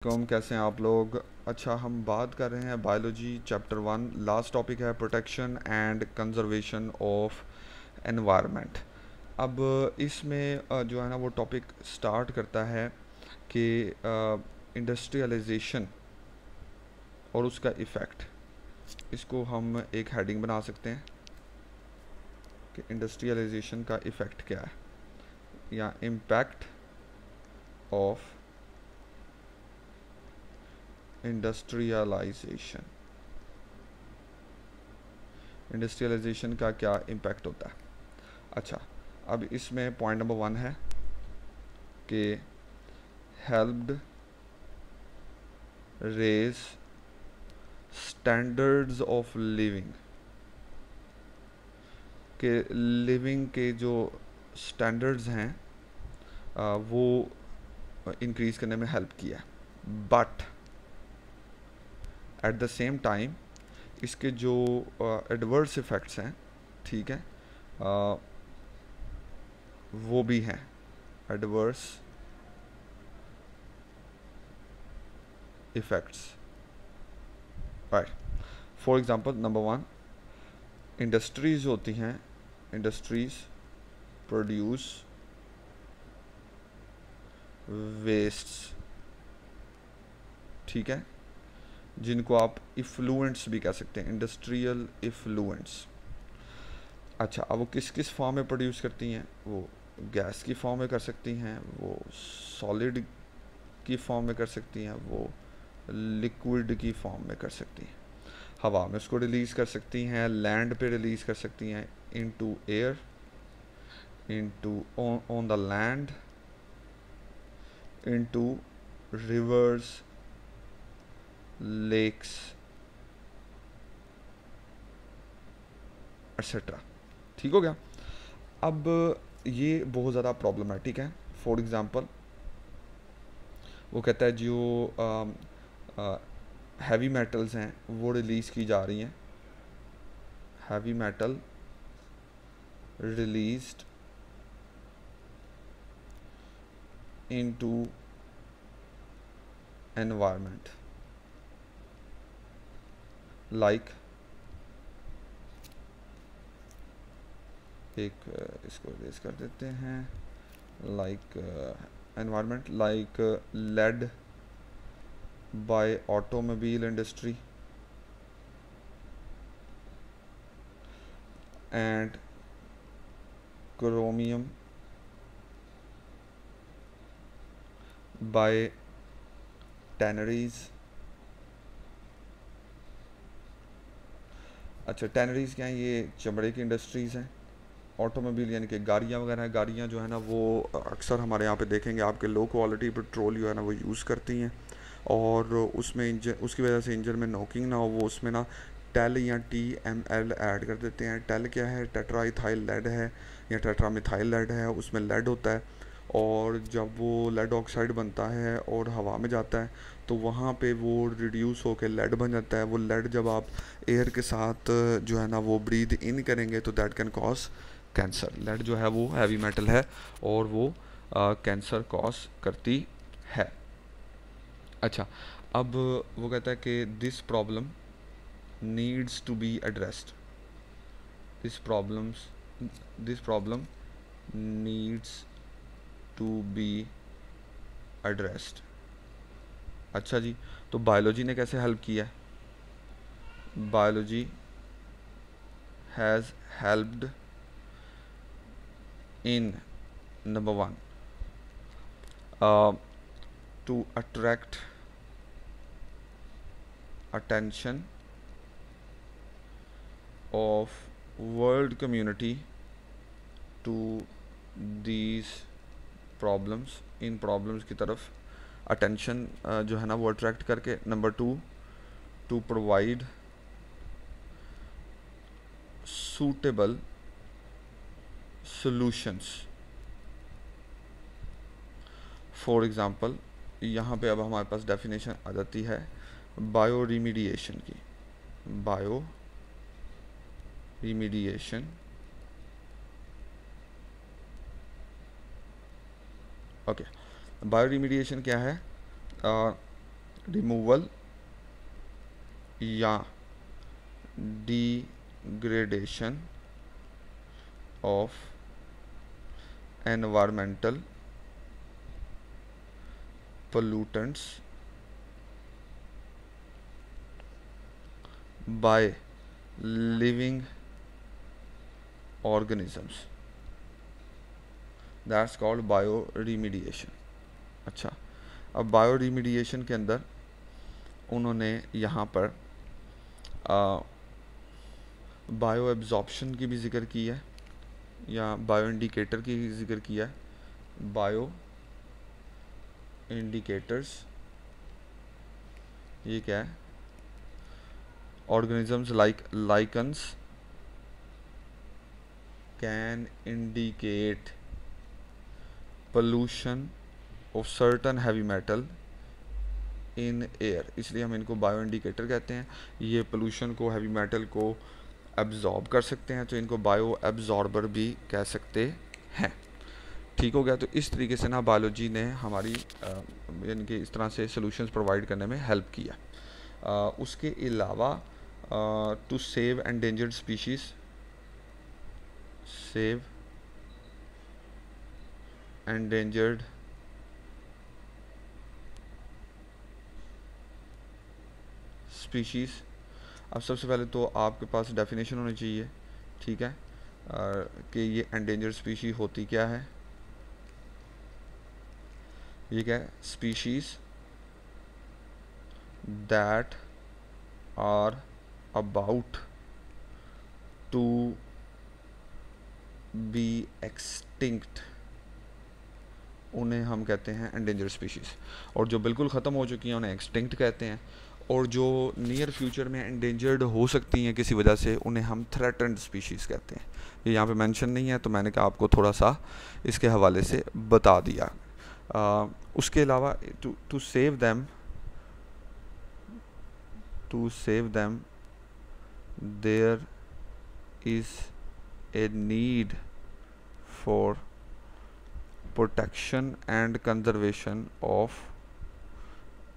कैसे हैं आप लोग। अच्छा, हम बात कर रहे हैं बायोलॉजी चैप्टर 1। लास्ट टॉपिक है protection and conservation of environment. अब इसमें जो है ना वो टॉपिक स्टार्ट करता है कि इंडस्ट्रियलाइजेशन और उसका इफ़ेक्ट। इसको हम एक हेडिंग बना सकते हैं कि इंडस्ट्रियलाइजेशन का इफ़ेक्ट क्या है, या इम्पैक्ट ऑफ इंडस्ट्रियलाइजेशन। इंडस्ट्रियलाइजेशन का क्या इम्पैक्ट होता है। अच्छा, अब इसमें पॉइंट नंबर 1 है कि helped raise standards of living, के लिविंग के जो स्टैंडर्ड्स हैं वो इंक्रीज़ करने में हेल्प किया। But at the same time इसके जो एडवर्स इफ़ेक्ट्स हैं, ठीक है, वो भी हैं adverse effects. Right, for example number 1, industries होती हैं, इंडस्ट्रीज़ प्रोड्यूस वेस्ट्स, ठीक है, जिनको आप इफ्लुएंट्स भी कह सकते हैं, इंडस्ट्रियल इफ्लुएंट्स। अच्छा, अब वो किस किस फॉर्म में प्रोड्यूस करती हैं? वो गैस की फॉर्म में कर सकती हैं, वो सॉलिड की फॉर्म में कर सकती हैं, वो लिक्विड की फॉर्म में कर सकती हैं। हवा में उसको रिलीज़ कर सकती हैं, लैंड पे रिलीज़ कर सकती हैं, into air, into on the land, into rivers, lakes, etcetera. ठीक हो गया। अब ये बहुत ज़्यादा प्रॉब्लमेटिक है। फॉर एग्ज़ाम्पल वो कहता है जो हैवी मेटल्स हैं वो रिलीज़ की जा रही हैं, heavy metal released into environment, like एक इसको रेज कर देते हैं, like environment, like lead by automobile industry and chromium by tanneries. अच्छा, टैनरीज क्या है? ये चमड़े की इंडस्ट्रीज़ हैं। ऑटोमोबाइल यानी कि गाड़ियाँ वगैरह हैं, गाड़ियाँ जो है ना वो अक्सर हमारे यहाँ पे देखेंगे आपके लो क्वालिटी पेट्रोल जो है ना वो यूज़ करती हैं, और उसमें इंजन, उसकी वजह से इंजन में नॉकिंग ना हो, वो उसमें ना टेल या TML ऐड कर देते हैं। टेल क्या है? टेट्राइथाइल लेड है या टेट्रामिथाइल लेड है, उसमें लेड होता है, और जब वो लेड ऑक्साइड बनता है और हवा में जाता है तो वहाँ पे वो रिड्यूस होकर लेड बन जाता है। वो लेड जब आप एयर के साथ जो है ना वो ब्रीथ इन करेंगे तो that can cause cancer. Lead जो है वो हैवी मेटल है और वो कैंसर कॉज करती है। अच्छा, अब वो कहता है कि this problem needs to be addressed, this problem needs to be addressed. अच्छा जी, तो बायोलॉजी ने कैसे हेल्प किया है? Biology has helped in number 1 to attract attention of world community to these problems, इन प्रॉब्लम्स की तरफ अटेंशन जो है ना वो अट्रैक्ट करके। Number 2, to provide suitable solutions. For example यहाँ पे अब हमारे पास डेफिनेशन आ जाती है बायो रिमीडिएशन की। बायो रिमीडिएशन, ओके, बायो रिमीडिएशन क्या है? रिमूवल या degradation of environmental pollutants by living organisms, that's called bioremediation। अच्छा, अब बायोरिमीडिएशन के अंदर उन्होंने यहाँ पर बायो एब्जॉर्प्शन की भी जिक्र की है या बायो इंडिकेटर की जिक्र किया है। बायो इंडिकेटर्स ये क्या है? organisms like lichens can indicate pollution of certain heavy metal in air, इसलिए हम इनको बायो इंडिकेटर कहते हैं। ये पोल्यूशन को, हैवी मेटल को एब्जॉर्ब कर सकते हैं, तो इनको बायो एब्जॉर्बर भी कह सकते हैं। ठीक हो गया। तो इस तरीके से ना बायोलॉजी ने हमारी यानी कि इस तरह से सॉल्यूशंस प्रोवाइड करने में हेल्प किया। उसके अलावा to save endangered species, save endangered species. अब सबसे पहले तो आपके पास डेफिनेशन होनी चाहिए, ठीक है, कि ये एंडेंजर्ड स्पीशीज़ होती क्या है। ये क्या है? Species that are about to be extinct, उन्हें हम कहते हैं एंडेंजर्ड स्पीशीज़। और जो बिल्कुल ख़त्म हो चुकी हैं उन्हें एक्सटिंक्ट कहते हैं। और जो नियर फ्यूचर में एंडेंजर्ड हो सकती हैं किसी वजह से, उन्हें हम थ्रेटन्ड स्पीशीज़ कहते हैं। ये यहाँ पे मेंशन नहीं है, तो मैंने कहा आपको थोड़ा सा इसके हवाले से बता दिया। उसके अलावा to save them there is a need for protection and conservation of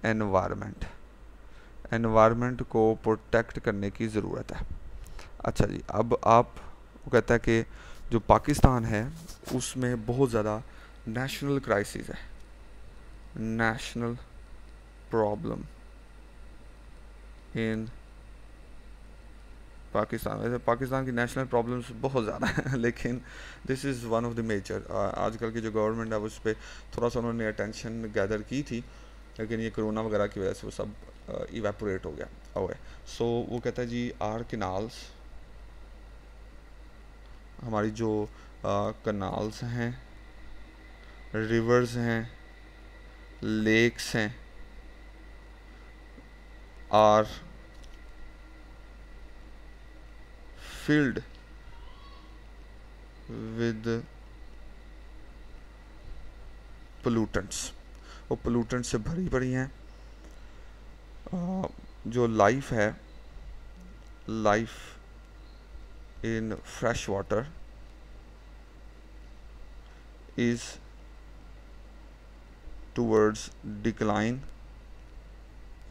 environment. Environment को प्रोटेक्ट करने की ज़रूरत है। अच्छा जी, अब आप वो कहता है कि जो पाकिस्तान है उसमें बहुत ज़्यादा नेशनल क्राइसिस है, नेशनल प्रॉब्लम इन पाकिस्तान। वैसे पाकिस्तान की नेशनल प्रॉब्लम्स बहुत ज़्यादा हैं, लेकिन this is one of the major. आजकल की जो गवर्नमेंट है उस पर थोड़ा सा उन्होंने अटेंशन गैदर की थी, लेकिन ये कोरोना वगैरह की वजह से वो सब इवेपोरेट हो गया। ओके, सो वो कहता है जी आर कैनाल्स, हमारी जो कैनाल्स हैं, रिवर्स हैं, लेक्स हैं, आर filled with pollutants, वो pollutants से भरी पड़ी हैं। जो लाइफ है, life in fresh water is towards decline.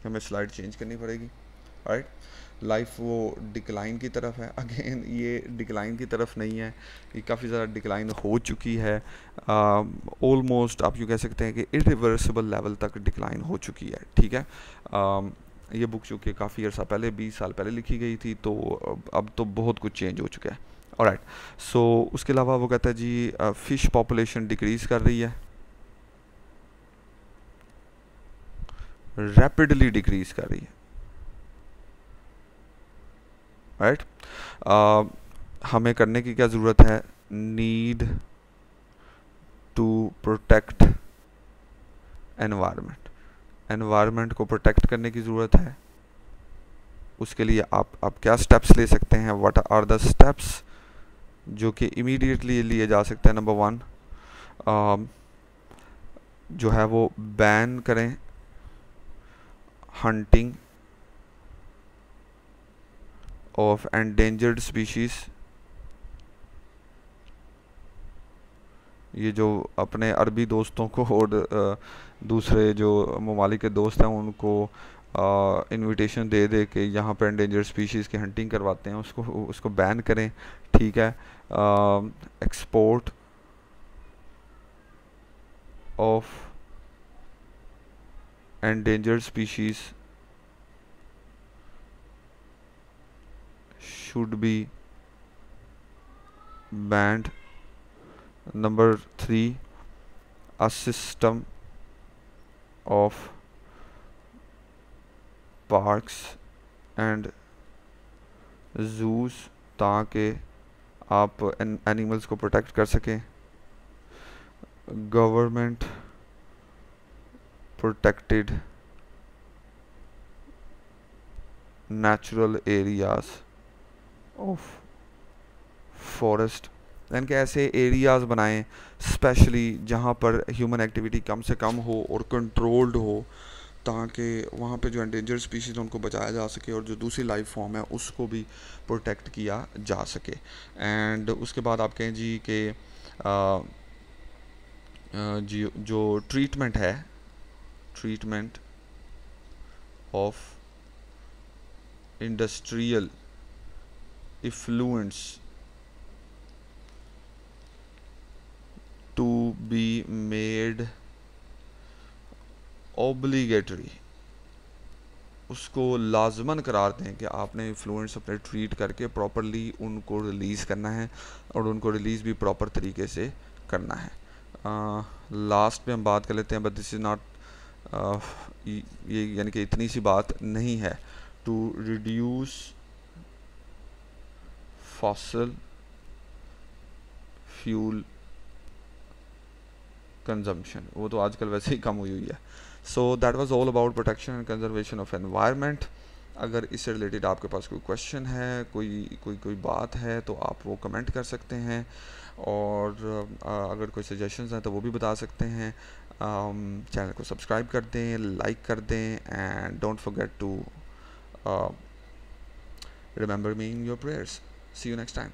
हमें स्लाइड चेंज करनी पड़ेगी, राइट। लाइफ वो डिक्लाइन की तरफ है। अगेन ये डिक्लाइन की तरफ नहीं है, ये काफ़ी ज़्यादा डिक्लाइन हो चुकी है। ऑलमोस्ट आप यूँ कह सकते हैं कि इरिवर्सिबल लेवल तक डिक्लाइन हो चुकी है, ठीक है। ये बुक चूँकि काफ़ी अर्सा पहले, 20 साल पहले लिखी गई थी, तो अब तो बहुत कुछ चेंज हो चुका है। ऑलराइट, सो उसके अलावा वो कहता है जी फ़िश पॉपुलेशन डिक्रीज़ कर रही है, रैपिडली डिक्रीज़ कर रही है, राइट। हमें करने की क्या ज़रूरत है? Need to protect environment, environment को प्रोटेक्ट करने की ज़रूरत है। उसके लिए आप क्या स्टेप्स ले सकते हैं? व्हाट आर द स्टेप्स जो कि इमीडिएटली लिए जा सकते हैं? नंबर 1 जो है वो बैन करें हंटिंग of endangered species ये जो अपने अरबी दोस्तों को और दूसरे जो ममालिक के दोस्त हैं उनको इनविटेशन दे दे के यहाँ पर एंडेंजर स्पीशीज़ की हंटिंग करवाते हैं, उसको बैन करें, ठीक है। Export of endangered species should be banned. Number 3, a system of parks and zoos ताकि आप एनिमल्स को प्रोटेक्ट कर सकें। Government protected natural areas of forest, यानी कि ऐसे एरियाज़ बनाएं स्पेशली जहाँ पर ह्यूमन एक्टिविटी कम से कम हो और कंट्रोल्ड हो, ताकि वहाँ पे जो एंडेंजर स्पीशीज़ उनको बचाया जा सके और जो दूसरी लाइफ फॉर्म है उसको भी प्रोटेक्ट किया जा सके। एंड उसके बाद आप कहें जी कि जी जो ट्रीटमेंट है, treatment of industrial effluents to be made obligatory, उसको लाजमन करार दें कि आपने इफ्लुएंट्स अपने ट्रीट करके प्रॉपरली उनको रिलीज़ करना है और उनको रिलीज़ भी प्रॉपर तरीके से करना है। लास्ट में हम बात कर लेते हैं, बट दिस इज़ नॉट ये यानी कि इतनी सी बात नहीं है। To reduce fossil fuel consumption, वो तो आजकल वैसे ही कम हुई है। So that was all about protection and conservation of environment. अगर इससे रिलेटेड आपके पास कोई क्वेश्चन है, कोई बात है, तो आप वो कमेंट कर सकते हैं, और अगर कोई सजेशंस हैं तो वो भी बता सकते हैं। चैनल को सब्सक्राइब कर दें, लाइक कर दें, and don't forget to remember me in your prayers. See you next time.